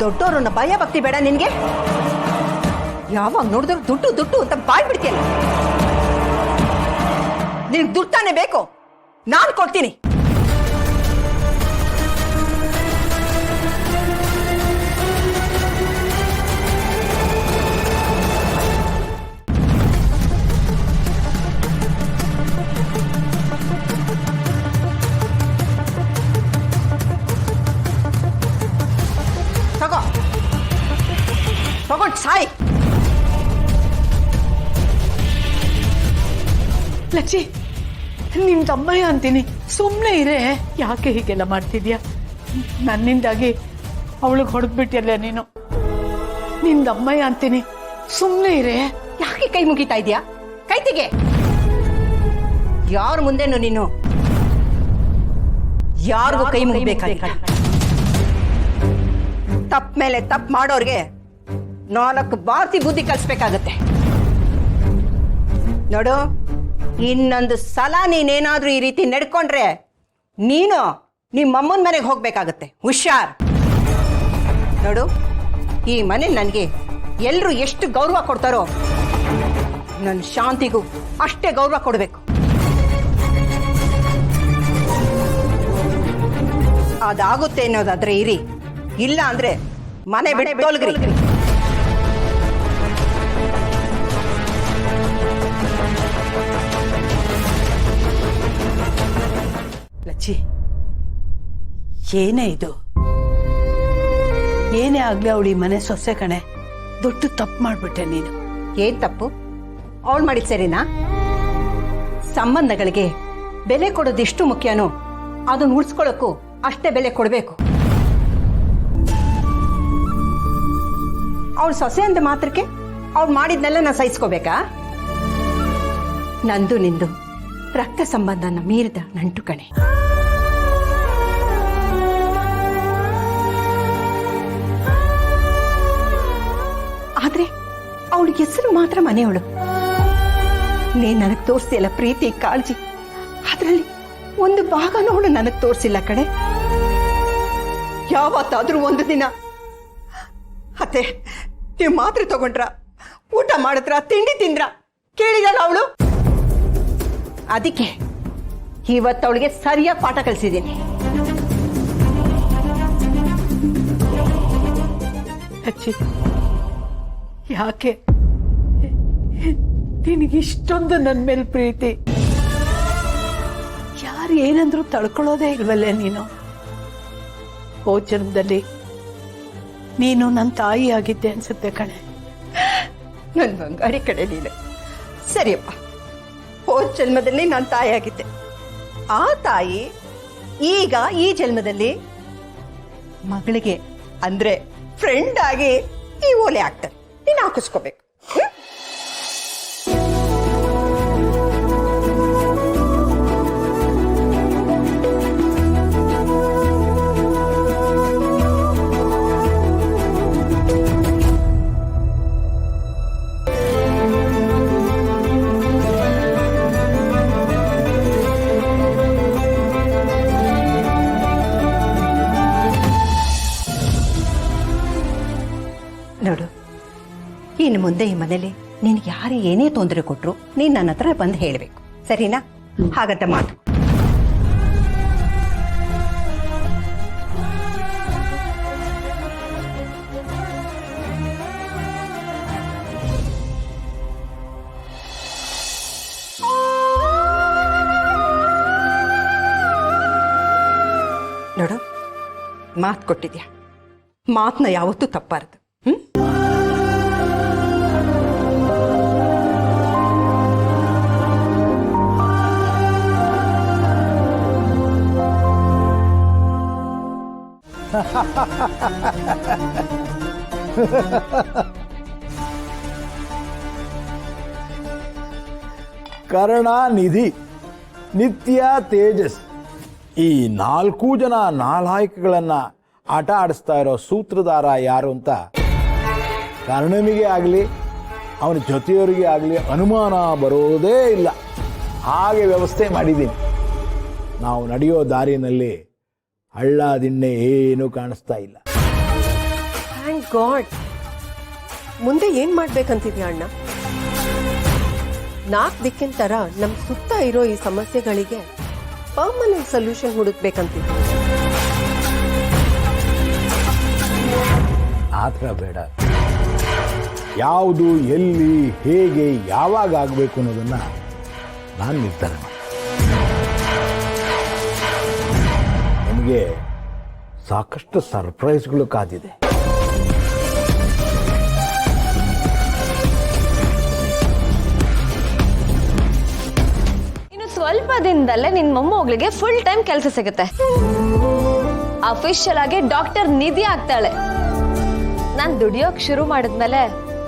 ದೊಡ್ಡೋರನ್ನ ಭಯ ಭಕ್ತಿ ಬೇಡ ನಿನ್ಗೆ? ಯಾವಾಗ ನೋಡಿದ್ರು ದುಡ್ಡು ದುಡ್ಡು ಅಂತ ಬಾಯ್ ಬಿಡ್ತೀಯಲ್ಲ. ನಿನ್ಗೆ ದುಡ್ಡು ತಾನೇ ಬೇಕು, ನಾನು ಕೊಡ್ತೀನಿ. ತಗೊಂಡು ಸಾಯಿ. ಲಚ್ಚಿ, ನಿನ್ ತಮ್ಮಯ್ಯ ಅಂತೀನಿ, ಸುಮ್ಮನೆ ಇರೇ. ಯಾಕೆ ಹೀಗೆಲ್ಲ ಮಾಡ್ತಿದ್ಯಾ? ನನ್ನಿಂದಾಗಿ ಅವಳಿಗೆ ಹೊಡೆದ್ಬಿಟ್ಟಿಯಲ್ಲ ನೀನು. ನಿನ್ ತಮ್ಮಯ್ಯ ಅಂತೀನಿ, ಸುಮ್ಮನೆ ಇರೇ. ಯಾಕೆ ಕೈ ಮುಗಿತಾ ಇದೀಯಾ? ಕೈ ತೆಗೆ. ಯಾರ ಮುಂದೆನು ನೀನು ಯಾರಿಗೂ ಕೈ ಮುಗಿಬೇಕಾಗಿಲ್ಲ. ತಪ್ಪ ಮೇಲೆ ತಪ್ಪು ಮಾಡೋರ್ಗೆ 4 ಬಾರ್ತಿ ಬುದ್ಧಿ ಕಲಿಸ್ಬೇಕಾಗತ್ತೆ. ನೋಡು, ಇನ್ನೊಂದು ಸಲ ನೀನೇನಾದ್ರೂ ಈ ರೀತಿ ನಡ್ಕೊಂಡ್ರೆ ನೀನು ನಿಮ್ಮಮ್ಮನ ಮನೆಗೆ ಹೋಗ್ಬೇಕಾಗತ್ತೆ. ಹುಷಾರ್. ನೋಡು, ಈ ಮನೆ ನನಗೆ ಎಲ್ಲರೂ ಎಷ್ಟು ಗೌರವ ಕೊಡ್ತಾರೋ ನನ್ನ ಶಾಂತಿಗೂ ಅಷ್ಟೇ ಗೌರವ ಕೊಡಬೇಕು. ಅದಾಗುತ್ತೆ ಅನ್ನೋದಾದ್ರೆ ಇರಿ, ಇಲ್ಲ ಅಂದ್ರೆ ಮನೆ ಬಿಡೋಲ್ಗ್ರಿ. ಲಚ್ಚಿ, ಏನೇ ಇದು? ಏನೇ ಆಗ್ಲಿ ಅವಳು ಈ ಮನೆ ಸೊಸೆ ಕಣೆ. ದೊಡ್ಡ ತಪ್ಪು ಮಾಡ್ಬಿಟ್ಟೆ ನೀನು. ಏನ್ ತಪ್ಪು? ಅವಳು ಮಾಡಿದ ಸರಿನಾ? ಸಂಬಂಧಗಳಿಗೆ ಬೆಲೆ ಕೊಡೋದು ಎಷ್ಟು ಮುಖ್ಯನೋ ಅದನ್ನ ಉಳಿಸ್ಕೊಳ್ಳೋಕ್ಕೂ ಅಷ್ಟೇ ಬೆಲೆ ಕೊಡಬೇಕು. ಅವಳು ಸೊಸೆ ಅಂತ ಮಾತ್ರಕ್ಕೆ ಅವ್ಳು ಮಾಡಿದ್ನೆಲ್ಲ ನಾನು ಸಹಿಸ್ಕೋಬೇಕಾ? ನಂದು ನಿಂದು ರಕ್ತ ಸಂಬಂಧನ ಮೀರಿದ ನಂಟು ಕಣೆ. ಆದ್ರೆ ಅವಳಿಗೆ ಹೆಸರು ಮಾತ್ರ ಮನೆಯವಳು. ನೀನ್ ನನಗ್ ತೋರಿಸ್ತಿಲ್ಲ ಪ್ರೀತಿ ಕಾಳಜಿ, ಅದ್ರಲ್ಲಿ ಒಂದು ಭಾಗನೂ ಅವಳು ನನಗ್ ತೋರಿಸಿಲ್ಲ ಕಣೆ. ಯಾವತ್ತಾದ್ರೂ ಒಂದು ದಿನ ಅತ್ತೆ ನೀವು ಮಾತ್ರೆ ತಗೊಂಡ್ರ, ಊಟ ಮಾಡಿದ್ರ, ತಿಂಡಿ ತಿಂದ್ರ ಕೇಳಿದಳ ಅವಳು? ಅದಕ್ಕೆ ಇವತ್ತವಳಿಗೆ ಸರಿಯಾಗಿ ಪಾಠ ಕಲಿಸಿದ್ದೀನಿ. ಅಚ್ಚಿ, ಯಾಕೆ ನಿನಗಿಷ್ಟೊಂದು ನನ್ನ ಮೇಲೆ ಪ್ರೀತಿ? ಯಾರು ಏನಂದ್ರೂ ತಡ್ಕೊಳ್ಳೋದೇ ಇಲ್ವಲ್ಲೇ ನೀನು? ಹೋದ ಜನ್ಮದಲ್ಲಿ ನೀನು ನನ್ನ ತಾಯಿ ಆಗಿದ್ದೆ ಅನ್ಸುತ್ತೆ ಕಣೆ. ನನ್ನ ಬಂಗಾರಿ ಕಡೆ ನೀನು. ಸರಿಯಪ್ಪ, ಹೋದ ಜನ್ಮದಲ್ಲಿ ನಾನು ತಾಯಿ ಆಗಿದ್ದೆ. ಆ ತಾಯಿ ಈಗ ಈ ಜನ್ಮದಲ್ಲಿ ಮಗಳಿಗೆ ಅಂದ್ರೆ ಫ್ರೆಂಡ್ ಆಗಿ ಈ ಓಲೆ ಆಗ್ತಾರೆ. ನೀನು ಹಾಕಿಸ್ಕೋಬೇಕು. ನೋಡು, ಇನ್ನು ಮುಂದೆ ಈ ಮನೇಲಿ ನಿನ್ಗೆ ಯಾರು ಏನೇ ತೊಂದರೆ ಕೊಟ್ರು ನೀನ್ ನನ್ನ ಹತ್ರ ಬಂದು ಹೇಳಬೇಕು, ಸರಿನಾ? ಹಾಗಂತ ಮಾತು. ನೋಡು, ಮಾತು ಕೊಟ್ಟಿದ್ಯಾ, ಮಾತನ್ನ ಯಾವತ್ತೂ ತಪ್ಪಾರದು. ಕರುಣಾನಿಧಿ, ನಿತ್ಯ ತೇಜಸ್, ಈ 4 ಜನ ನಾಲಾಯಕಗಳನ್ನ ಆಟ ಆಡಿಸ್ತಾ ಇರೋ ಸೂತ್ರಧಾರ ಯಾರು ಅಂತ ಕರ್ಣನಿಗೆ ಆಗಲಿ ಅವನ ಜೊತೆಯವರಿಗೆ ಆಗಲಿ ಅನುಮಾನ ಬರೋದೇ ಇಲ್ಲ. ಹಾಗೆ ವ್ಯವಸ್ಥೆ ಮಾಡಿದ್ದೀನಿ. ನಾವು ನಡೆಯೋ ದಾರಿನಲ್ಲಿ ಹಳ್ಳ ದಿಣ್ಣೆ ಏನೂ ಕಾಣಿಸ್ತಾ ಇಲ್ಲ. Thank god. ಮುಂದೆ ಏನ್ ಮಾಡ್ಬೇಕಂತಿದ್ಯಾ ಅಣ್ಣ? 4 ದಿಕ್ಕಿನ ತರ ನಮ್ ಸುತ್ತ ಇರೋ ಈ ಸಮಸ್ಯೆಗಳಿಗೆ ಪರ್ಮನೆಂಟ್ ಸೊಲ್ಯೂಷನ್ ಹುಡುಕ್ಬೇಕಂತಿದ್ಯಾ? ಆ ಥರ ಬೇಡ. ಯಾವುದು, ಎಲ್ಲಿ, ಹೇಗೆ, ಯಾವಾಗ ಆಗಬೇಕು ಅನ್ನೋದನ್ನ ನಾನು ನಿರ್ಧಾರ ಮಾಡಿ ನಿಮಗೆ ಸಾಕಷ್ಟು ಸರ್ಪ್ರೈಸ್ಗಳು ಕಾದಿದೆ. ಇನ್ನು ಸ್ವಲ್ಪ ದಿನದಲ್ಲೇ ನಿನ್ ಮೊಮ್ಮಗಳಿಗೆ ಫುಲ್ ಟೈಮ್ ಕೆಲಸ ಸಿಗುತ್ತೆ. ಅಫಿಷಿಯಲ್ ಆಗಿ ಡಾಕ್ಟರ್ ನಿಧಿ ಆಗ್ತಾಳೆ. ನಾನ್ ದುಡಿಯೋಕ್ ಶುರು ಮಾಡಿದ್ಮೇಲೆ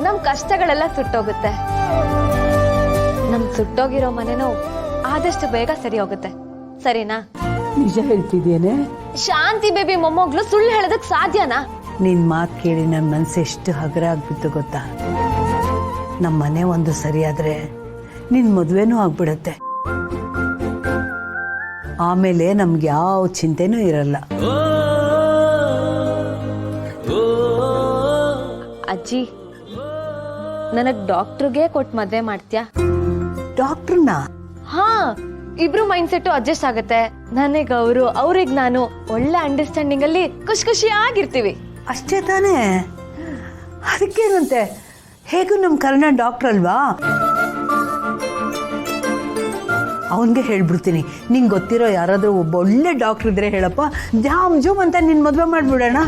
ನಮ್ ಕಷ್ಟಗಳೆಲ್ಲ ಸುಟ್ಟೋಗುತ್ತೆ. ನಮ್ ಸುಟ್ಟೋಗಿರೋ ಮನೆನೂ ಆದಷ್ಟು ಬೇಗ ಸರಿ ಹೋಗುತ್ತೆ. ಸರಿನಾ? ನಿಜ ಹೇಳ್ತಿದ್ದೇನೆ. ಶಾಂತಿ ಬೇಬಿ ಮೊಮ್ಮಗಳು ಸುಳ್ಳು ಹೇಳೋದಕ್ ಸಾಧ್ಯನಾ? ನಿನ್ ಮಾತು ಕೇಳಿ ನನ್ನ ಮನಸ್ಸು ಎಷ್ಟು ಹಗರ ಆಗ್ಬಿಟ್ಟು ಗೊತ್ತಾ? ನಮ್ಮ ಮನೆ ಒಂದು ಸರಿಯಾದ್ರೆ ನಿನ್ ಮದ್ವೆನೂ ಆಗ್ಬಿಡತ್ತೆ. ಆಮೇಲೆ ನಮ್ಗೆ ಯಾವ ಚಿಂತೆನೂ ಇರಲ್ಲ. ಅಜ್ಜಿ, ನನಗ್ ಡಾಕ್ಟರ್ಗೆ ಕೊಟ್ಟು ಮದ್ವೆ ಮಾಡ್ತೀಯಾ? ಡಾಕ್ಟ್ರನ್ನ? ಹಾ, ಇಬ್ರು ಮೈಂಡ್ ಸೆಟ್ ಅಡ್ಜಸ್ಟ್ ಆಗುತ್ತೆ. ನನಗ್ ಅವರು, ಅವ್ರಿಗೆ ನಾನು ಒಳ್ಳೆ ಅಂಡರ್ಸ್ಟ್ಯಾಂಡಿಂಗ್ ಅಲ್ಲಿ ಖುಷಿಯಾಗಿರ್ತೀವಿ. ಅಷ್ಟೇ ತಾನೇ? ಅದಕ್ಕೇನಂತೆ, ಹೇಗೂ ನಮ್ ಕರ್ಣ ಡಾಕ್ಟರ್ ಅಲ್ವಾ? ಅವನ್ಗೆ ಹೇಳ್ಬಿಡ್ತೀನಿ, ನಿಂಗೆ ಗೊತ್ತಿರೋ ಯಾರಾದ್ರೂ ಒಬ್ಬ ಒಳ್ಳೆ ಡಾಕ್ಟರ್ ಇದ್ರೆ ಹೇಳಪ್ಪ, ಜಾಮ್ ಜೂಮ್ ಅಂತ ನಿನ್ ಮದ್ವೆ ಮಾಡ್ಬಿಡೋಣ.